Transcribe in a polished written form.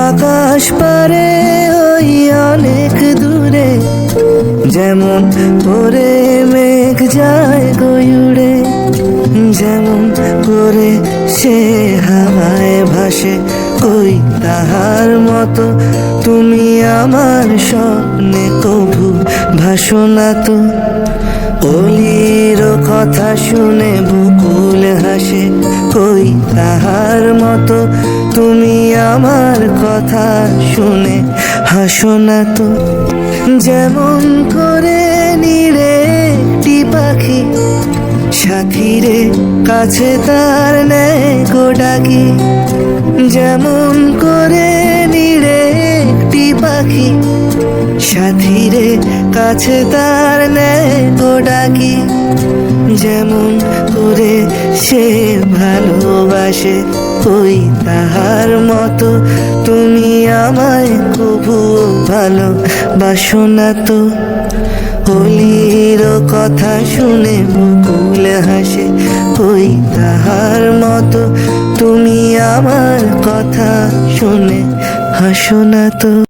আকাশ পারে ওই অনেক দূরে, যেমন করে মেঘ যায় গয়ুড়ে, যেমন করে সে হাওয়ায় ভাসে, কই তাহার মতো তুমি আমার স্বপ্নে কভু ভাসো না তো। অলির কথা শুনে বকুল হাসে, কই তাহার মতো তুমি আমার কথা শুনে হাসো না তো। যেমন করে নিরে একটি পাখি, সাথীরে কাছে তার নেয় গো ডাকি, যেমন করে নিরে একটি পাখি, সাথীরে কাছে তার নেয় গো ডাকি, যেমন করে সে ভালোবাসে, ওই তাহার মতো তুমি আমায় কভু ভালোবাসো না তো। অলির কথা শুনে বকুল হাসে, ওই তাহার মতো তুমি আমার কথা শুনে হাসো না তো।